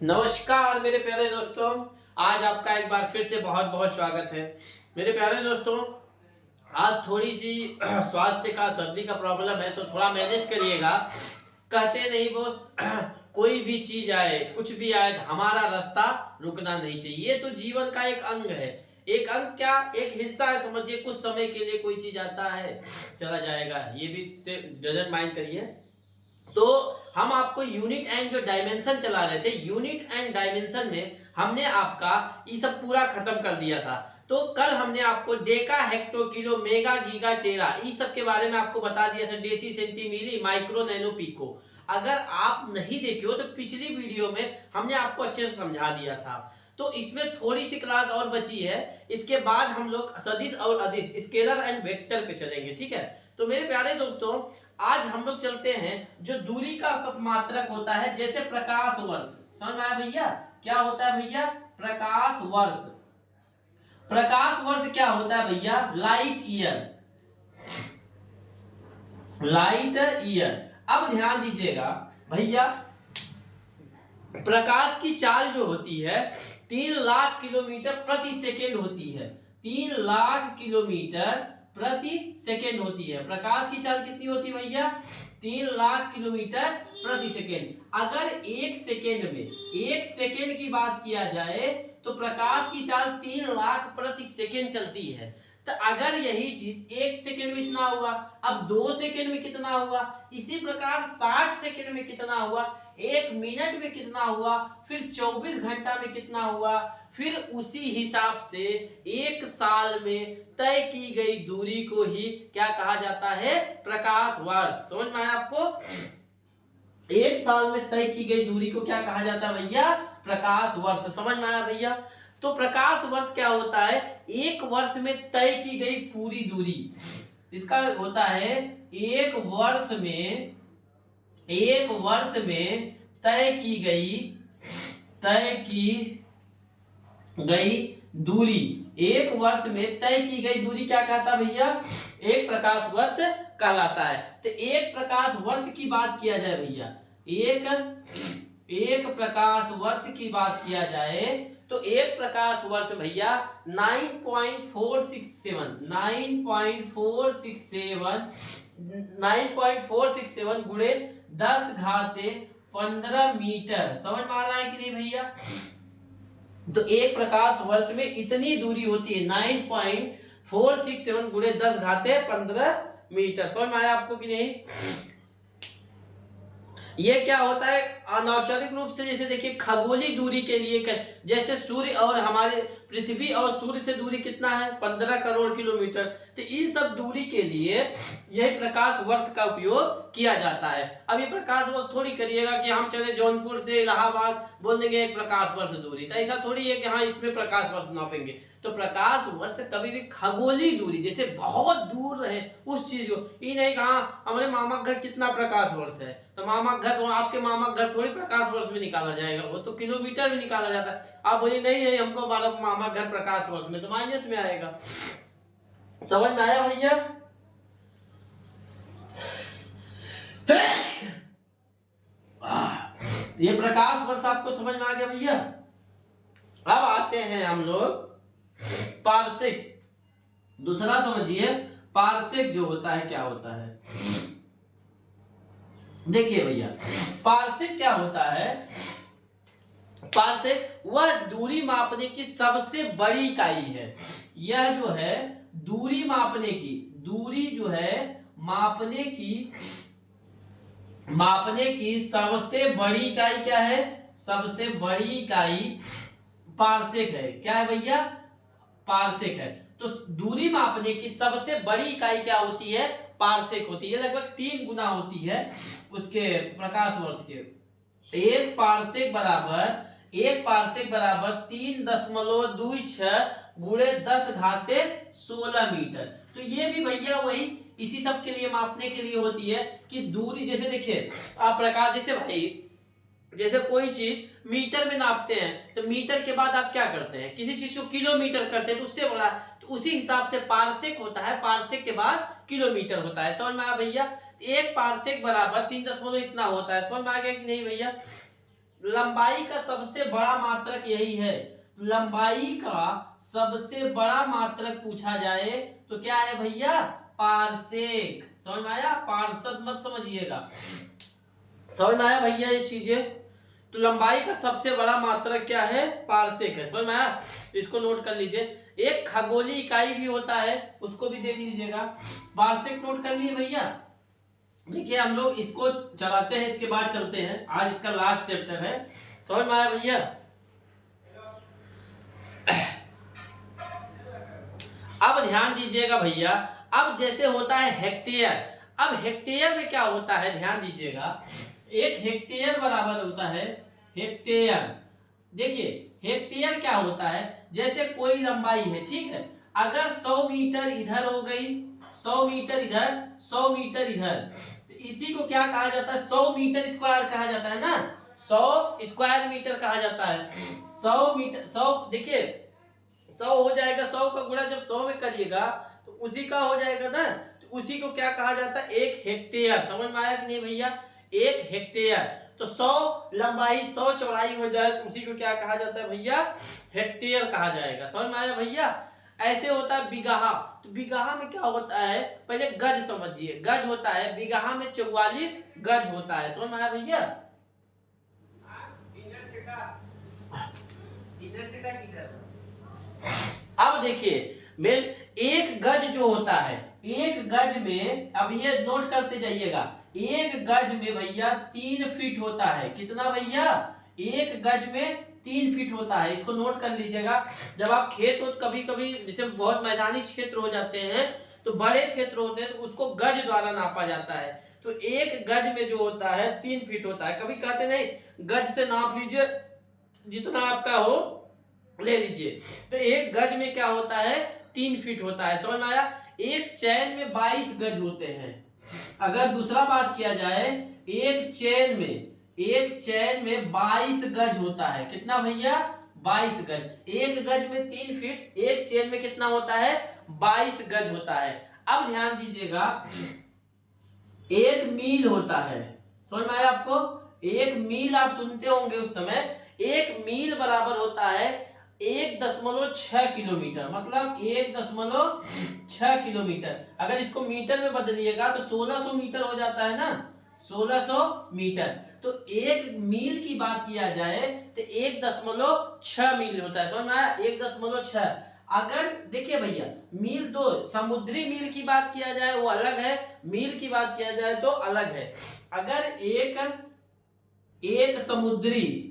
नमस्कार मेरे प्यारे दोस्तों। आज आपका एक बार फिर से बहुत बहुत स्वागत है। मेरे प्यारे दोस्तों, आज थोड़ी सी स्वास्थ्य का सर्दी का प्रॉब्लम है तो थोड़ा मैनेज करिएगा। कहते नहीं बॉस, कोई भी चीज आए कुछ भी आए हमारा रास्ता रुकना नहीं चाहिए। ये तो जीवन का एक अंग है। एक अंग क्या, एक हिस्सा है समझिए। कुछ समय के लिए कोई चीज आता है चला जाएगा, ये भी से डजंट माइंड करिए। तो हम आपको यूनिट एंड जो डायमेंशन चला रहे थे, यूनिट एंड डायमेंशन में हमने आपका ये सब पूरा खत्म कर दिया था। तो कल हमने आपको deca, hecto, kilo, mega, giga, tera ये सब के बारे में आपको बता दिया था। Deci, centi, milli, micro, nano, pico. अगर आप नहीं देखे हो तो पिछली वीडियो में हमने आपको अच्छे से समझा दिया था। तो इसमें थोड़ी सी क्लास और बची है। इसके बाद हम लोग सदिश और अदिश, स्केलर एंड वेक्टर पे चलेंगे, ठीक है। तो मेरे प्यारे दोस्तों, आज हम लोग चलते हैं जो दूरी का सप्मात्रक होता है, जैसे प्रकाश वर्ष। समझ में आया भैया? क्या होता है भैया? प्रकाश वर्ष। प्रकाश वर्ष क्या होता है भैया? Light year. Light year. अब ध्यान दीजिएगा भैया, प्रकाश की चाल जो होती है 3 लाख किलोमीटर प्रति सेकेंड होती है। 3 लाख किलोमीटर प्रति सेकेंड होती है। प्रकाश की चाल कितनी होती है भैया? 3 लाख किलोमीटर प्रति सेकेंड। अगर एक सेकेंड की बात किया जाए तो प्रकाश की चाल 3 लाख प्रति सेकेंड चलती है। तो अगर यही चीज 1 सेकेंड में इतना हुआ, अब 2 सेकेंड में कितना हुआ, इसी प्रकार 60 सेकेंड में कितना हुआ, 1 मिनट में कितना हुआ, फिर 24 घंटा में कितना हुआ, फिर उसी हिसाब से 1 साल में तय की गई दूरी को ही क्या कहा जाता है? प्रकाश वर्ष। समझ में आया आपको? 1 साल में तय की गई दूरी को क्या कहा जाता है भैया? प्रकाश वर्ष। समझ में आया भैया? तो प्रकाश वर्ष क्या होता है? एक वर्ष में तय की गई पूरी दूरी। इसका होता है एक वर्ष में तय की गई दूरी। एक वर्ष में तय की गई दूरी क्या कहता है भैया? एक प्रकाश वर्ष कहलाता है। तो एक प्रकाश वर्ष की बात किया जाए भैया, एक प्रकाश वर्ष की बात किया जाए तो एक प्रकाश वर्ष भैया 9.467 गुणे 10 घाते 15 मीटर। समझ में आ रहा है कि नहीं भैया? तो एक प्रकाश वर्ष में इतनी दूरी होती है 9.467 गुणे 10 घाते 15 मीटर। समझ में आया आपको कि नहीं? ये क्या होता है अनौपचारिक रूप से? जैसे देखिए खगोलीय दूरी के लिए, जैसे सूर्य और हमारे पृथ्वी और सूर्य से दूरी कितना है? 15 करोड़ किलोमीटर। तो इन सब दूरी के लिए यही प्रकाश वर्ष का उपयोग किया जाता है। अब ये प्रकाश वर्ष थोड़ी करिएगा कि हम चले जौनपुर से इलाहाबाद बोल देंगे एक प्रकाश वर्ष दूरी, तो ऐसा थोड़ी है कि हाँ इसमें प्रकाश वर्ष नापेंगे। तो प्रकाश वर्ष कभी भी खगोलीय दूरी, जैसे बहुत दूर रहे उस चीज को, ये नहीं कहा हमारे मामा घर कितना प्रकाश वर्ष है, तो मामा घर तो आपके मामा घर थोड़ी प्रकाश वर्ष में निकाला जाएगा, वो तो किलोमीटर में निकाला जाता है। आप बोलिए नहीं हमको हमारा मामा घर प्रकाश वर्ष में, तो माइनस में आएगा। समझ में आया भैया? ये प्रकाश वर्ष आपको समझ में आ गया भैया? अब आते हैं हम लोग पार्सेक। दूसरा समझिए पार्सेक जो होता है क्या होता है। देखिए भैया पार्सेक क्या होता है? पार्सेक वह दूरी मापने की सबसे बड़ी इकाई है। यह जो है दूरी मापने की, दूरी जो है मापने की सबसे बड़ी इकाई क्या है? सबसे बड़ी इकाई पार्सेक है। क्या है भैया? पार्सेक है। तो दूरी मापने की सबसे बड़ी इकाई क्या होती है? पार्सेक होती है। लगभग 3 गुना होती है उसके प्रकाश वर्ष के। एक पार्सेक बराबर 3.26 गुणे 10 घाते 16 मीटर। तो ये भी भैया वही इसी सब के लिए मापने के लिए होती है कि दूरी, जैसे देखिए आप प्रकाश, जैसे भाई जैसे कोई चीज मीटर में नापते हैं तो मीटर के बाद आप क्या करते हैं? किसी चीज को किलोमीटर करते हैं तो उससे बड़ा, तो उसी हिसाब से पार्सेक होता है, पार्सेक के बाद किलोमीटर होता है। समझ में आया भैया? एक पार्सेक बराबर 3 दशमलव इतना होता है। समझ में आ गया कि नहीं भैया? लंबाई का सबसे बड़ा मात्रक यही है। लंबाई का सबसे बड़ा मात्रक पूछा जाए तो क्या है भैया? पारसेक। समझ में आया? पार्षद मत समझिएगा। समझ में आया भैया ये चीजें? तो लंबाई का सबसे बड़ा मात्रक क्या है? पारसेक है। समझ में आया? इसको नोट कर लीजिए। एक खगोलीय इकाई भी होता है, उसको भी देख लीजिएगा। पारसेक नोट कर लिए भैया? देखिए हम लोग इसको चलाते हैं, इसके बाद चलते हैं। आज इसका लास्ट चैप्टर है। समझ में आया भैया? अब ध्यान दीजिएगा भैया। अब जैसे होता है हेक्टेयर, अब हेक्टेयर में क्या होता है ध्यान दीजिएगा। एक हेक्टेयर बराबर होता है हेक्टेयर। देखिए हेक्टेयर क्या होता है, जैसे कोई लंबाई है, ठीक है, अगर 100 मीटर इधर हो गई, 100 मीटर इधर, 100 मीटर इधर, तो इसी को क्या कहा जाता है? 100 मीटर स्क्वायर कहा जाता है ना, 100 स्क्वायर मीटर कहा जाता है। 100 मीटर, 100 देखिए 100 हो जाएगा, 100 का गुणा जब 100 में करिएगा तो उसी का हो जाएगा ना, तो उसी को क्या कहा जाता है? एक हेक्टेयर। समझ में आया कि नहीं भैया? एक हेक्टेयर। तो 100 लंबाई 100 चौड़ाई हो जाए तो उसी को क्या कहा जाता है भैया? हेक्टेयर कहा जाएगा। समझ में आया भैया? ऐसे होता है बिगहा। तो बिगहा में क्या होता है? पहले गज समझिए। गज होता है बिगहा में 44 गज होता है। समझ में आया भैया? अब देखिए मेन एक गज जो होता है, एक गज में, अब ये नोट करते जाइएगा, एक गज में भैया 3 फीट होता है। कितना भैया? एक गज में 3 फीट होता है। इसको नोट कर लीजिएगा। जब आप खेत हो कभी कभी जैसे बहुत मैदानी क्षेत्र हो जाते हैं तो बड़े क्षेत्र होते हैं तो उसको गज द्वारा नापा जाता है। तो एक गज में जो होता है 3 फीट होता है। कभी कहते नहीं गज से नाप लीजिए, जितना आपका हो ले लीजिए। तो एक गज में क्या होता है? 3 फीट होता है। समझ में आया? एक चैन में 22 गज होते हैं। अगर दूसरा बात किया जाए, एक चैन में 22 गज होता है। कितना भैया? 22 गज। एक गज में 3 फीट, एक चैन में कितना होता है? 22 गज होता है। अब ध्यान दीजिएगा, एक मील होता है। समझ में आया आपको? एक मील आप सुनते होंगे उस समय। एक मील बराबर होता है 1.6 किलोमीटर, मतलब 1.6 किलोमीटर। अगर इसको मीटर में बदलिएगा तो 1600 मीटर हो जाता है ना, 1600 मीटर। तो एक मील की बात किया जाए तो 1.6 मील होता है। समझ में आया? 1.6। अगर देखिए भैया मील दो, समुद्री मील की बात किया जाए वो अलग है, मील की बात किया जाए तो अलग है। अगर एक समुद्री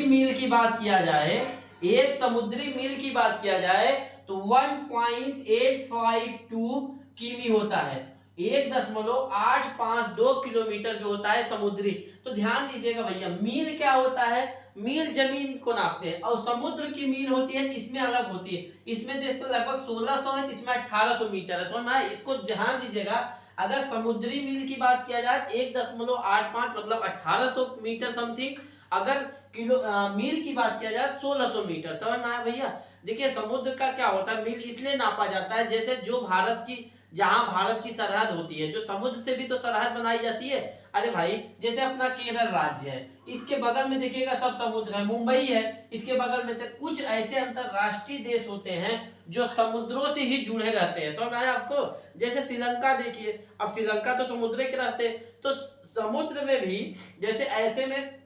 मील की बात किया जाए, एक समुद्री मील की बात किया जाए तो 1.852 किमी होता है। 1.852 किलोमीटर जो होता है समुद्री। तो ध्यान दीजिएगा भैया, मील क्या होता है? मील जमीन को नापते हैं, और समुद्र की मील होती है इसमें अलग होती है। इसमें देखते लगभग 1600 है, इसमें 1800 मीटर है। समझ में आया? इसको ध्यान दीजिएगा। अगर समुद्री मील की बात किया जाए 1.85 मतलब 1800 मीटर समथिंग। अगर मील की बात किया जाए 1600 मीटर। समझ में आया भैया? देखिए समुद्र का क्या होता है, मील इसलिए नापा जाता है जैसे जो जहां भारत की सरहद होती है, जो समुद्र से भी तो सरहद बनाई जाती है। अरे भाई जैसे अपना केरल राज्य है, इसके बगल में देखिएगा सब समुद्र है, मुंबई है, इसके बगल में कुछ ऐसे अंतरराष्ट्रीय देश होते हैं जो समुद्रों से ही जुड़े रहते हैं। समझ आया आपको? जैसे श्रीलंका देखिए, अब श्रीलंका तो समुद्र के रास्ते, तो समुद्र में भी जैसे ऐसे में,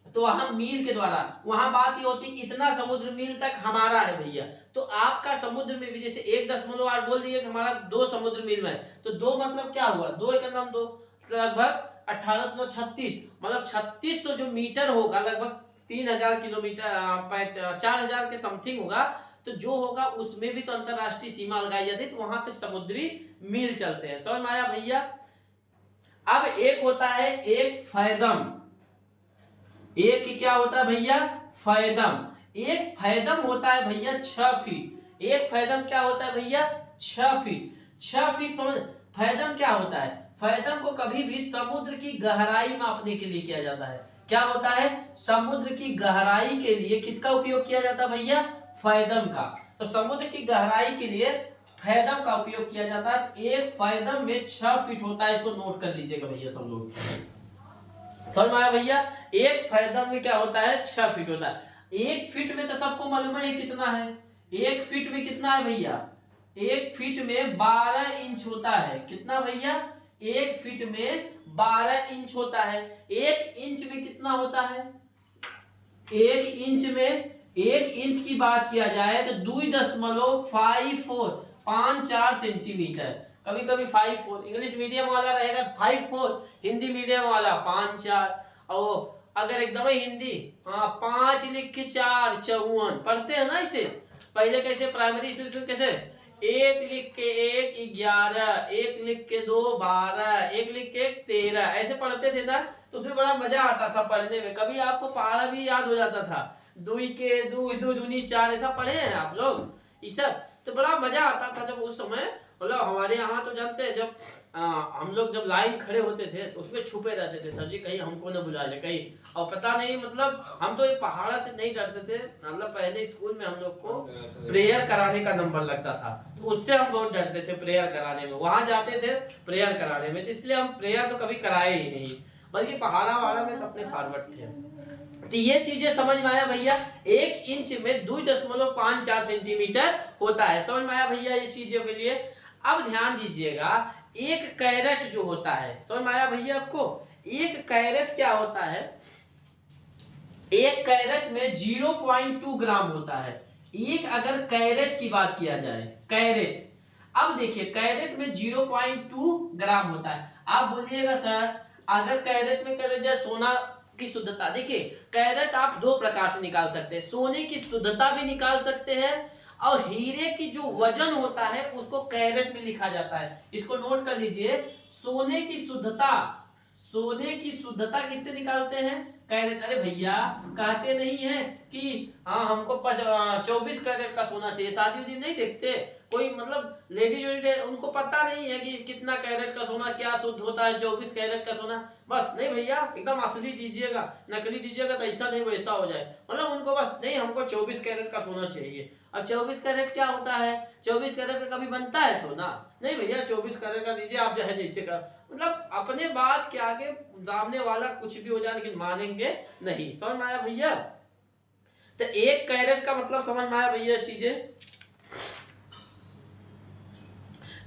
तो वहां मील के द्वारा, वहां बात ये होती है इतना समुद्र मील तक हमारा है भैया। तो आपका समुद्र में भी जैसे 1.8 बोल दिए कि हमारा 2 समुद्र मील में, तो 2 मतलब क्या हुआ? 2 एक नाम 2, लगभग 18 36, मतलब 3600 जो मीटर होगा, लगभग 3000 किलोमीटर, 4000 के समथिंग होगा। तो जो होगा उसमें भी तो अंतरराष्ट्रीय सीमा लगाई जाती है, तो वहां पे समुद्री मील चलते हैं। समझ में आया भैया? अब एक होता है एक फैदम। एक क्या होता है भैया? फैदम। एक फैदम होता है भैया 6 फीट। एक फैदम क्या होता है भैया? 6 फीट। 6 फीट समझ। फैदम क्या होता है? फैदम को कभी भी समुद्र की गहराई मापने के लिए किया जाता है। क्या होता है? समुद्र की गहराई के लिए किसका उपयोग किया जाता है भैया? फैदम का। तो समुद्र की गहराई के लिए फैदम का उपयोग किया जाता है। एक फैदम में 6 फीट होता है। इसको नोट कर लीजिएगा भैया सब लोग। समझ में आया भैया। एक फैदम में क्या होता है, 6 फीट होता है। एक फीट में तो सबको मालूम है कितना है, एक फीट में कितना है भैया, एक फीट में 12 इंच होता है। कितना भैया, एक फीट में 12 इंच होता है। एक इंच में कितना होता है, एक इंच में, एक इंच की बात किया जाए तो 2.54 सेंटीमीटर। कभी कभी 54 इंग्लिश मीडियम वाला रहेगा, 54 हिंदी मीडियम वाला 5-4, और अगर एकदम हिंदी, हाँ 5 लिख के 4 54 पढ़ते हैं ना इसे। पहले कैसे प्राइमरी स्कूल कैसे, एक लिख के 1 11, एक लिख के 2 12, एक लिख के 13 ऐसे पढ़ते थे ना, तो उसमें बड़ा मजा आता था पढ़ने में। कभी आपको पहाड़ा भी याद हो जाता था, 2 के 2 2 दूनी 4 ऐसा पढ़े हैं आप लोग ये सब, तो बड़ा मजा आता था जब उस समय। मतलब हमारे यहाँ तो जानते हैं, जब हम लोग जब लाइन खड़े होते थे तो उसमें छुपे रहते थे, सर जी कहीं हमको ना बुला ले कहीं, और पता नहीं मतलब हम तो ये पहाड़ा से नहीं डरते थे। मतलब पहले स्कूल में हम लोग को प्रेयर कराने का नंबर लगता था, तो उससे हम बहुत डरते थे प्रेयर कराने में। वहां जाते थे प्रेयर कराने में, तो इसलिए हम प्रेयर तो कभी कराए ही नहीं, बल्कि पहाड़ा वाला में तो अपने फॉरवर्ड थे। तो ये चीजें समझ में आया भैया। एक इंच में 2.54 सेंटीमीटर होता है। समझ में आया भैया ये चीजों के लिए। अब ध्यान दीजिएगा, एक कैरेट जो होता है, समझ में आया भैया आपको, एक कैरेट क्या होता है, एक कैरेट में 0.2 ग्राम होता है। एक अगर कैरेट की बात किया जाए, कैरेट, अब देखिए कैरेट में 0.2 ग्राम होता है। आप बोलिएगा सर अगर कैरेट में कर जाए सोना की शुद्धता, देखिए कैरेट आप दो प्रकार से निकाल सकते हैं, सोने की शुद्धता भी निकाल सकते हैं, और हीरे की जो वजन होता है उसको कैरेट में लिखा जाता है। इसको नोट कर लीजिए, सोने की शुद्धता, सोने की शुद्धता किससे निकालते हैं, कैरेट। अरे भैया कहते नहीं है कि हाँ हमको 24 कैरेट का सोना चाहिए, शादी उदी नहीं देखते कोई, मतलब लेडीज उनको पता नहीं है कि कितना कैरेट का सोना क्या शुद्ध होता है, 24 कैरेट का सोना, बस नहीं भैया एकदम असली दीजिएगा, नकली दीजिएगा तो ऐसा नहीं वैसा हो जाए, मतलब उनको बस नहीं हमको 24 कैरेट का सोना चाहिए। अब 24 कैरेट क्या होता है, 24 कैरेट का कभी बनता है सोना, नहीं भैया 24 कैरेट का दीजिए आप, चाहे जैसे का, मतलब अपने बात के आगे सामने वाला कुछ भी हो जाए लेकिन मानेंगे नहीं। समझ में आया भैया। तो एक कैरेट का मतलब समझ में आया भैया चीजें।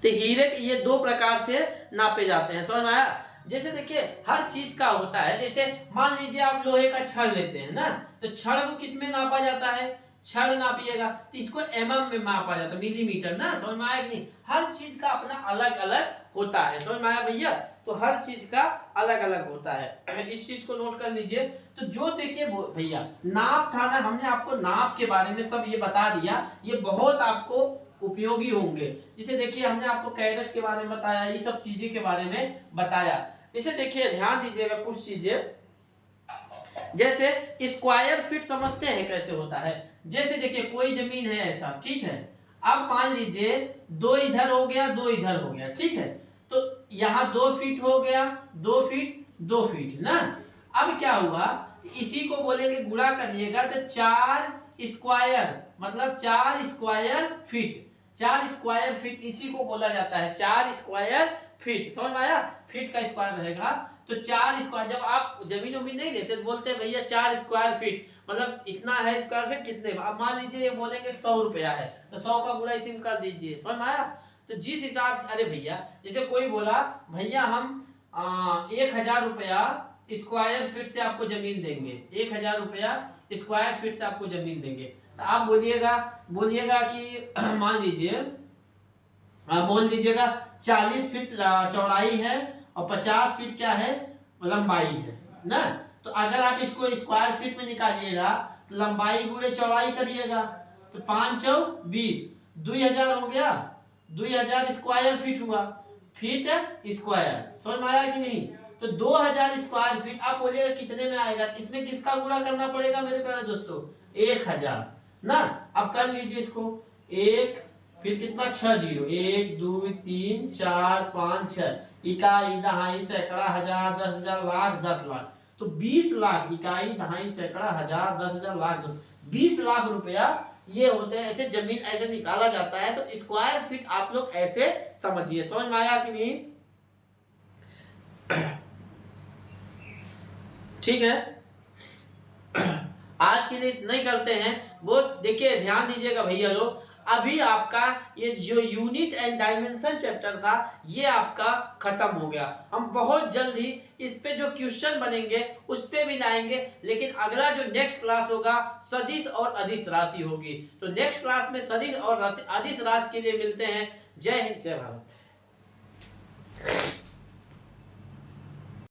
तो हीरे ये दो प्रकार से नापे जाते हैं, समझ में आया। जैसे देखिए हर चीज का होता है, जैसे मान लीजिए आप लोहे का छड़ लेते हैं ना, तो छड़ को किस में नापा जाता है, छड़ नापिएगा तो इसको एमएम में मापा जाता है, मिलीमीटर ना। समझ में आया कि नहीं, हर चीज का अपना अलग अलग होता है। समझ में आया भैया। तो हर चीज का अलग अलग होता है, इस चीज को नोट कर लीजिए। तो जो देखिए भैया नाप था ना, हमने आपको नाप के बारे में सब ये बता दिया, ये बहुत आपको उपयोगी होंगे। जैसे देखिए हमने आपको कैरेट के बारे में बताया, ये सब चीजें के बारे में बताया। जैसे देखिए ध्यान दीजिएगा कुछ चीजें, जैसे स्क्वायर फीट समझते हैं कैसे होता है। जैसे देखिए कोई जमीन है ऐसा, ठीक है, अब मान लीजिए 2 इधर हो गया 2 इधर हो गया, ठीक है, तो यहाँ 2 फीट हो गया, 2 फीट 2 फीट ना। अब क्या हुआ, इसी को बोलेंगे गुणा करिएगा तो 4 स्क्वायर, मतलब 4 स्क्वायर फीट, 4 स्क्वायर फीट इसी को बोला जाता है 4 स्क्वायर फीट। समझ में आया, फीट का स्क्वायर रहेगा तो 4 स्क्वायर। जब आप जमीन उमीन नहीं लेते तो बोलते हैं भैया 4 स्क्वायर फीट मतलब इतना है, स्क्वायर फीट कितने। अब मान लीजिए ये बोलेंगे 100 रुपया है तो 100 का गुणा इसी में कर दीजिए। समझ में आया। तो जिस हिसाब से, अरे भैया जैसे कोई बोला भैया हम 1000 रुपया स्क्वायर फीट से आपको जमीन देंगे, 1000 रुपया स्क्वायर फीट से आपको जमीन देंगे, तो आप बोलिएगा कि मान लीजिए बोल दीजिएगा 40 फीट चौड़ाई है और 50 फीट क्या है लंबाई है ना। तो अगर आप इसको स्क्वायर फीट में निकालिएगा तो लंबाई गुणे चौड़ाई करिएगा तो 5 चौक 20, 2000 हो गया, 2000 स्क्वायर फीट हुआ, फीट स्क्वायर। समझ में आया कि नहीं। तो 2000 स्क्वायर फीट। आप बोलिएगा कितने में आएगा, इसमें किसका गुणा करना पड़ेगा मेरे प्यारे दोस्तों, 1000 ना। अब कर लीजिए इसको, एक फिर कितना 6 जीरो, 1 2 3 4 5 6, इकाई दहाई सैकड़ा हजार 10,000 लाख 10 लाख, तो 20 लाख, इकाई दहाई सैकड़ा हजार 10,000 लाख 20 लाख रुपया ये होते हैं। ऐसे जमीन ऐसे निकाला जाता है। तो स्क्वायर फीट आप लोग ऐसे समझिए। समझ में आया कि नहीं। ठीक है, आज के लिए इतना ही करते हैं। वो देखिए, ध्यान दीजिएगा भैया लोग, अभी आपका ये जो यूनिट एंड डायमेंशन चैप्टर था ये आपका खत्म हो गया। हम बहुत जल्द ही इस पे जो क्वेश्चन बनेंगे उस पे भी लाएंगे, लेकिन अगला जो नेक्स्ट क्लास होगा सदिश और अदिश राशि होगी। तो नेक्स्ट क्लास में सदिश और अदिश राशि के लिए मिलते हैं। जय हिंद, जय भारत।